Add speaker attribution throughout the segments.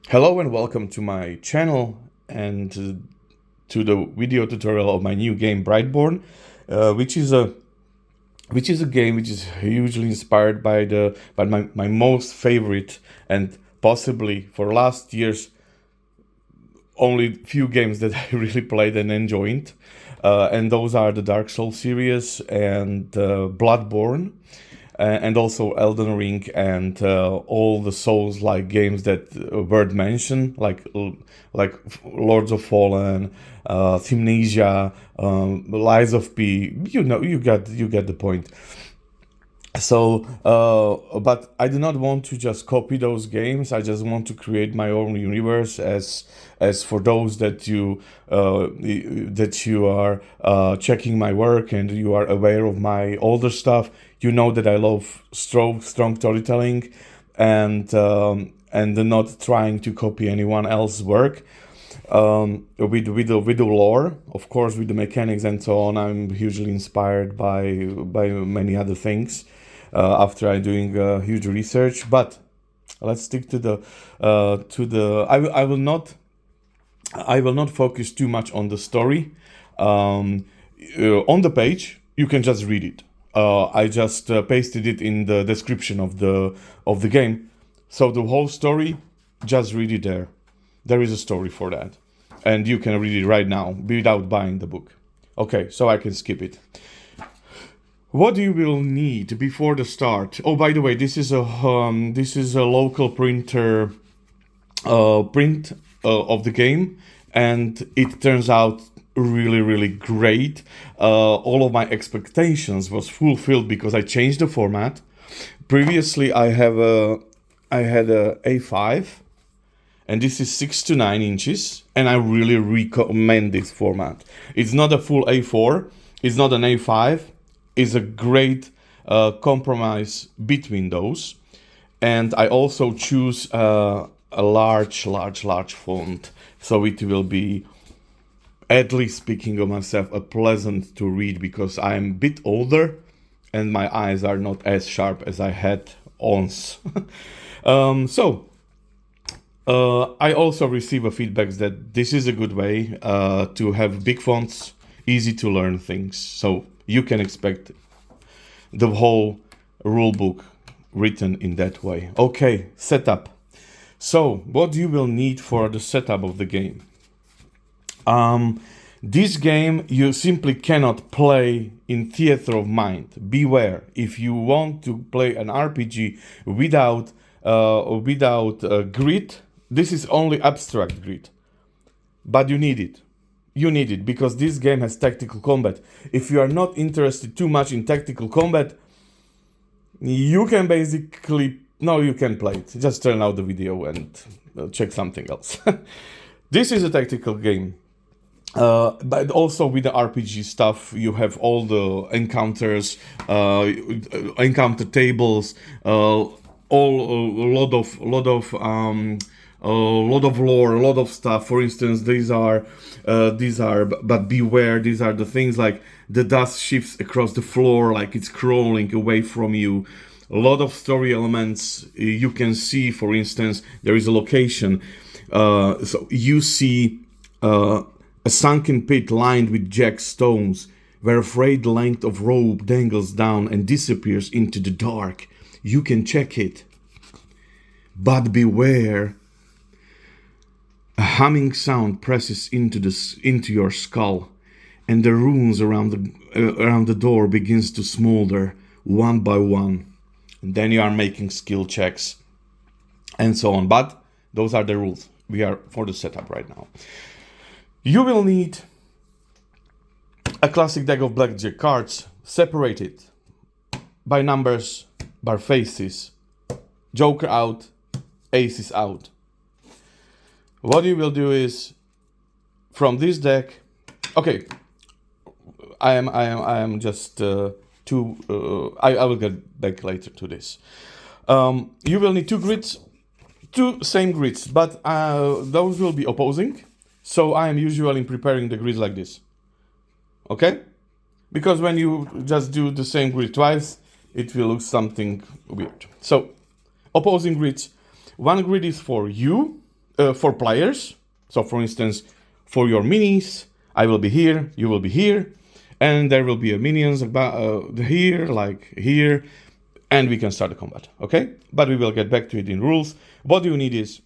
Speaker 1: Hello and welcome to my channel and to the video tutorial of my new game Brightborne, which is a game which is hugely inspired by my most favorite and possibly for last year's only few games that I really played and enjoyed, and those are the Dark Souls series and Bloodborne, and also Elden Ring and all the Souls-like games that were mentioned, like Lords of Fallen, Themnesia, Lies of P. You get the point. So, but I do not want to just copy those games. I just want to create my own universe. As for those that you are checking my work and you are aware of my older stuff, you know that I love strong storytelling, and not trying to copy anyone else's work. With the lore, of course, with the mechanics and so on, I'm hugely inspired by many other things. After I doing huge research, but let's stick to the. I will not focus too much on the story. On the page, you can just read it. I just pasted it in the description of the game, so the whole story, just read it there. There is a story for that, and you can read it right now without buying the book. Okay, so I can skip it. What you will need before the start? Oh, by the way, this is a local printer print of the game, and it turns out really great. All of my expectations was fulfilled because I changed the format. Previously, I had a A5, and this is 6 to 9 inches, and I really recommend this format. It's not a full A4, it's not an A5, it's a great compromise between those. And I also choose a large font, so it will be, at least speaking of myself, a pleasant to read, because I'm a bit older and my eyes are not as sharp as I had once. I also receive a feedback that this is a good way to have big fonts, easy to learn things. So you can expect the whole rule book written in that way. Okay, setup. So what you will need for the setup of the game? This game you simply cannot play in theater of mind. Beware, if you want to play an RPG without grid, this is only abstract grid, but you need it. You need it because this game has tactical combat. If you are not interested too much in tactical combat, you can you can play it. Just turn out the video and check something else. This is a tactical game. But also with the RPG stuff, you have all the encounters, encounter tables, a lot of lore, a lot of stuff. For instance, but beware, these are the things like the dust shifts across the floor, like it's crawling away from you. A lot of story elements you can see. For instance, there is a location, so you see a sunken pit lined with jagged stones, where a frayed length of rope dangles down and disappears into the dark. You can check it, but beware. A humming sound presses into your skull, and the runes around the door begins to smolder one by one. And then you are making skill checks and so on. But those are the rules. We are for the setup right now. You will need a classic deck of blackjack cards, separated by numbers, by faces. Joker out, aces out. What you will do is, from this deck, okay, I am just I will get back later to this. You will need two same grids, but those will be opposing. So I am usually preparing the grids like this. Okay? Because when you just do the same grid twice, it will look something weird. So, opposing grids. One grid is for you, for players. So for instance, for your minis, I will be here, you will be here, and there will be a minions about here, like here, and we can start the combat, okay? But we will get back to it in rules. What you need is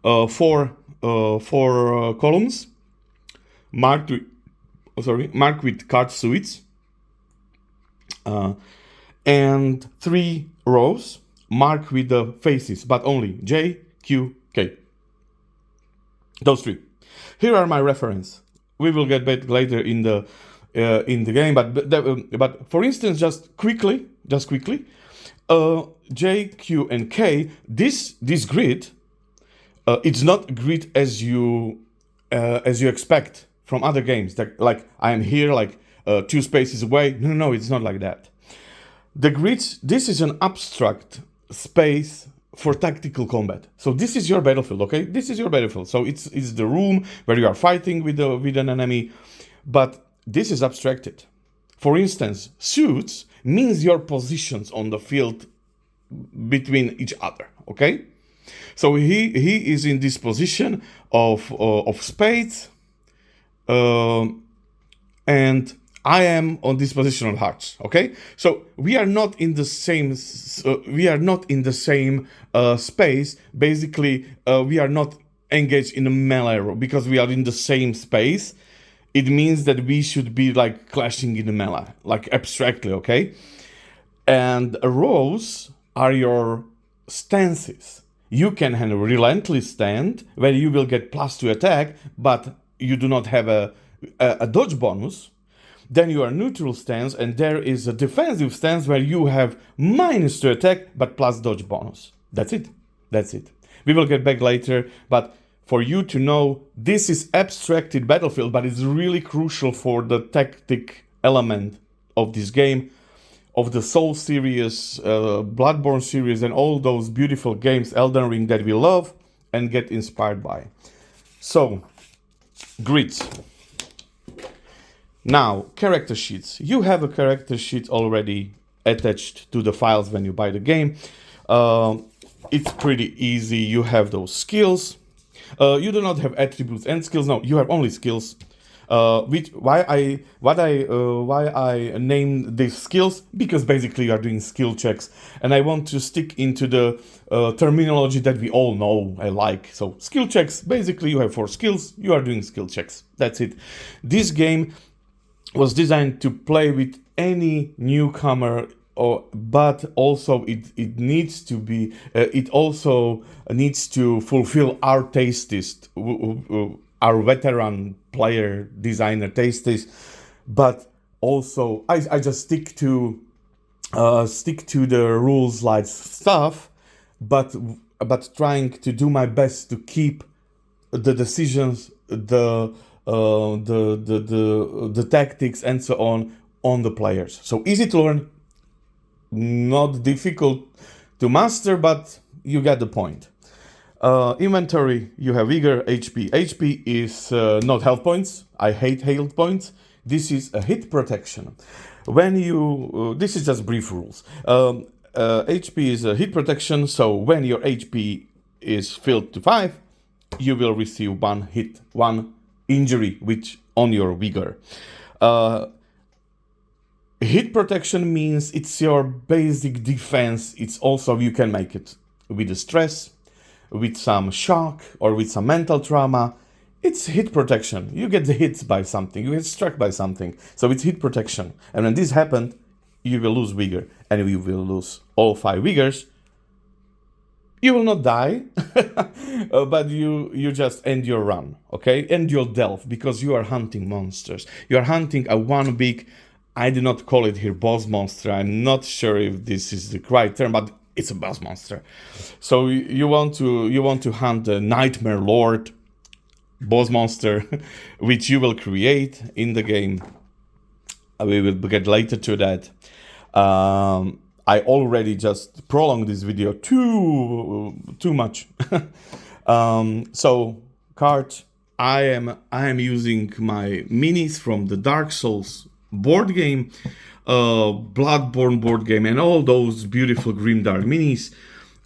Speaker 1: four columns marked with card suites, and 3 rows marked with the faces, but only J, Q, K. Those 3. Here are my reference. We will get back later in the game, but for instance, just quickly, J, Q, and K. This grid, it's not a grid as you expect from other games. That like I am here, like 2 spaces away. No, it's not like that. The grids. This is an abstract space for tactical combat. So this is your battlefield, okay? This is your battlefield. So it's the room where you are fighting with an enemy, but this is abstracted. For instance, suits means your positions on the field between each other, okay? So he is in this position of spades, and I am on this position of hearts. Okay, so we are not in the same. Space. Basically, we are not engaged in a melee row because we are in the same space. It means that we should be like clashing in the melee, like abstractly. Okay, and rows are your stances. You can have a relentless stand where you will get +2 attack, but you do not have a dodge bonus. Then you are neutral stance, and there is a defensive stance where you have -2 attack, but plus dodge bonus. That's it. We will get back later, but for you to know, this is abstracted battlefield, but it's really crucial for the tactic element of this game, of the Soul series, Bloodborne series, and all those beautiful games, Elden Ring, that we love and get inspired by. So, grids. Now, character sheets. You have a character sheet already attached to the files when you buy the game. It's pretty easy. You have those skills. You do not have attributes and skills. No, you have only skills. Why I named these skills? Because basically you are doing skill checks, and I want to stick into the terminology that we all know I like. So skill checks. Basically, you have 4 skills. You are doing skill checks. That's it. This game was designed to play with any newcomer, but also it needs to be. It also needs to fulfill our tastes, our veteran player designer tastes. But also, I just stick to the rules like stuff, but trying to do my best to keep the decisions, the tactics and so on the players. So easy to learn, not difficult to master, but you get the point. Inventory, you have vigor, HP. HP is not health points. I hate health points. This is a hit protection. When you this is just brief rules. HP is a hit protection, so when your HP is filled to 5, you will receive 1 hit, 1 injury, which on your vigor. Hit protection means it's your basic defense. It's also, you can make it with the stress, with some shock, or with some mental trauma. It's hit protection. You get hit by something, you get struck by something, so it's hit protection. And when this happened, you will lose vigor, and you will lose all 5 vigors. You will not die, but you just end your run, okay? End your delve, because you are hunting monsters. You are hunting a one big, I do not call it here boss monster. I'm not sure if this is the right term, but it's a boss monster. So you want to hunt the Nightmare Lord boss monster, which you will create in the game. We will get later to that. I already just prolonged this video too much. So cards, I am using my minis from the Dark Souls board game, Bloodborne board game, and all those beautiful grimdark minis.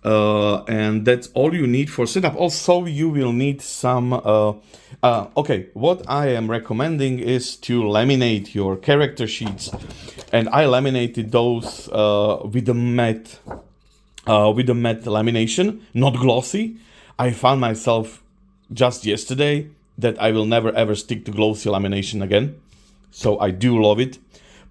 Speaker 1: And that's all you need for setup. Also, you will need some okay, what I am recommending is to laminate your character sheets, and I laminated those with a matte lamination, not glossy. I found myself just yesterday that I will never ever stick to glossy lamination again, so I do love it.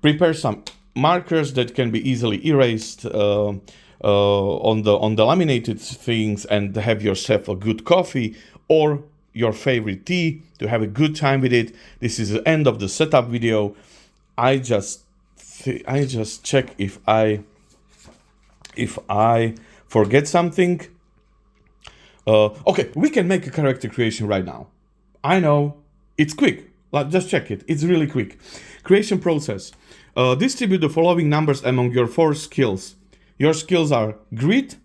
Speaker 1: Prepare some markers that can be easily erased on the laminated things, and have yourself a good coffee or your favorite tea to have a good time with it. This is the end of the setup video. I just check if I forget something. Okay, we can make a character creation right now. I know it's quick. Just check it. It's really quick. Creation process. Distribute the following numbers among your 4 skills. Your skills are Grit,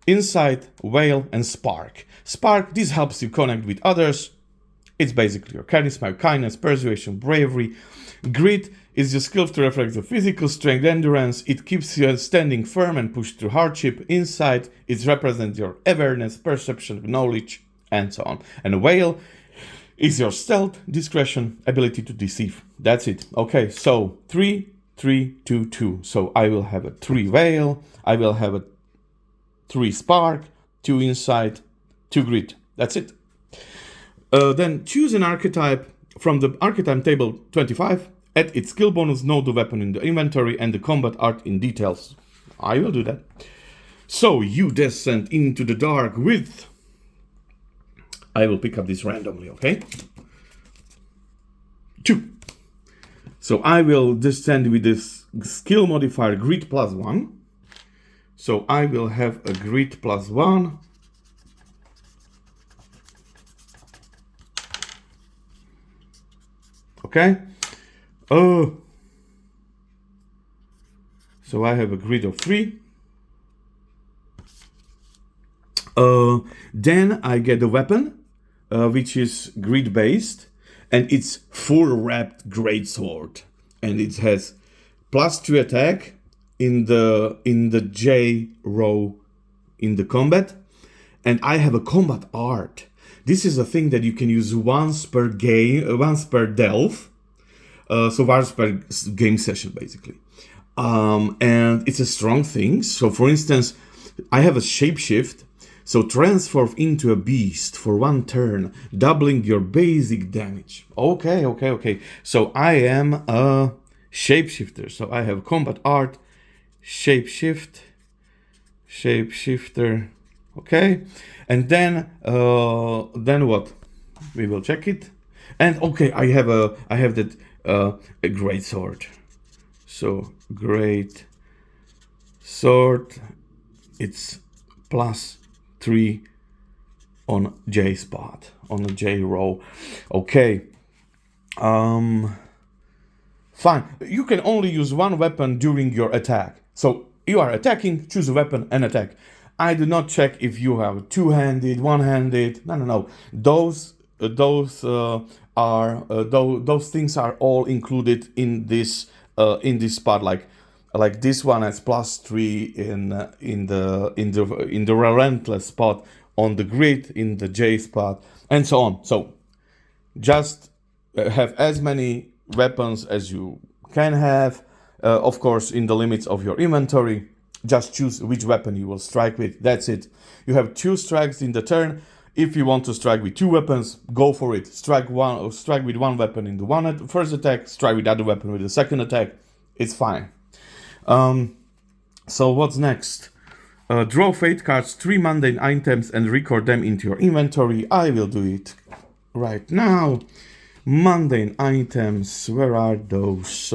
Speaker 1: Insight, Whale, and Spark. Spark, this helps you connect with others. It's basically your charisma, kindness, persuasion, bravery. Grit is your skill to reflect the physical strength, endurance. It keeps you standing firm and push through hardship. Insight, it represents your awareness, perception, knowledge, and so on. And Whale is your stealth, discretion, ability to deceive. That's it. Okay, so 3, 3, 2, 2. So I will have a 3 Whale, I will have a 3 Spark, 2 Insight, 2 Grit. That's it. Then choose an archetype from the archetype table 25. Add its skill bonus, know the weapon in the inventory, and the combat art in details. I will do that. So you descend into the dark with... I will pick up this randomly, okay? 2. So I will descend with this skill modifier Grit +1. So I will have a Grit +1. Okay. So I have a Grit of 3. Then I get a weapon, which is Grit based, and it's full wrapped greatsword, and it has +2 attack in the J row in the combat, and I have a combat art. This is a thing that you can use once per game, once per delve, so once per game session basically, and it's a strong thing. So for instance, I have a shapeshift. So transform into a beast for 1 turn, doubling your basic damage. Okay. So I am a shapeshifter. So I have combat art, shapeshift, shapeshifter. Okay, and then what? We will check it. And okay, I have that a great sword. So great sword. It's +3 on J spot, on the J row. Okay. Fine. You can only use 1 weapon during your attack. So you are attacking, choose a weapon and attack. I do not check if you have 2-handed, 1-handed. No. Those things are all included in this part. Like this one has +3 in the relentless spot, on the Grit in the J spot, and so on. So just have as many weapons as you can have, of course in the limits of your inventory. Just choose which weapon you will strike with. That's it. You have 2 strikes in the turn. If you want to strike with 2 weapons, go for it. Strike with 1 weapon in the first attack. Strike with the other weapon with the second attack. It's fine. So what's next? Draw fate cards, 3 mundane items, and record them into your inventory. I will do it right now. Mundane items, where are those?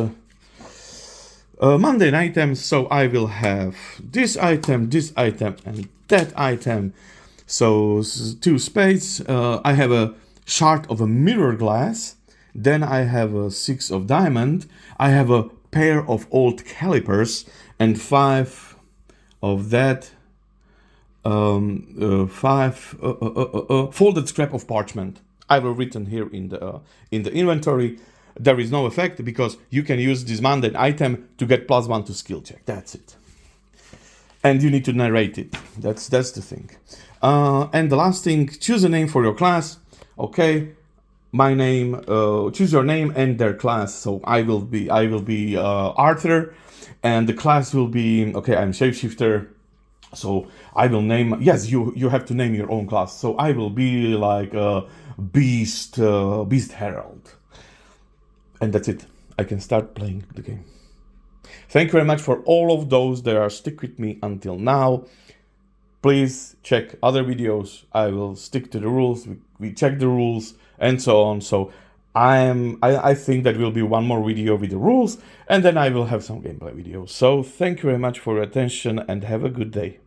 Speaker 1: Mundane items, so I will have this item, and that item. So 2 spades. I have a shard of a mirror glass. Then I have a 6 of diamond. I have a pair of old calipers and 5 of that. 5 folded scrap of parchment. I will written here in the inventory. There is no effect because you can use this mundane item to get +1 to skill check. That's it. and you need to narrate it. That's the thing. And the last thing, choose a name for your class. Okay, my name. Choose your name and their class. So I will be Arthur, and the class will be okay. I'm shapeshifter. So I will name. Yes, you have to name your own class. So I will be like Beast Herald, and that's it. I can start playing the game. Thank you very much for all of those that are stick with me until now. Please check other videos. I will stick to the rules. We check the rules and so on. So I think that will be one more video with the rules, and then I will have some gameplay videos. So thank you very much for your attention and have a good day.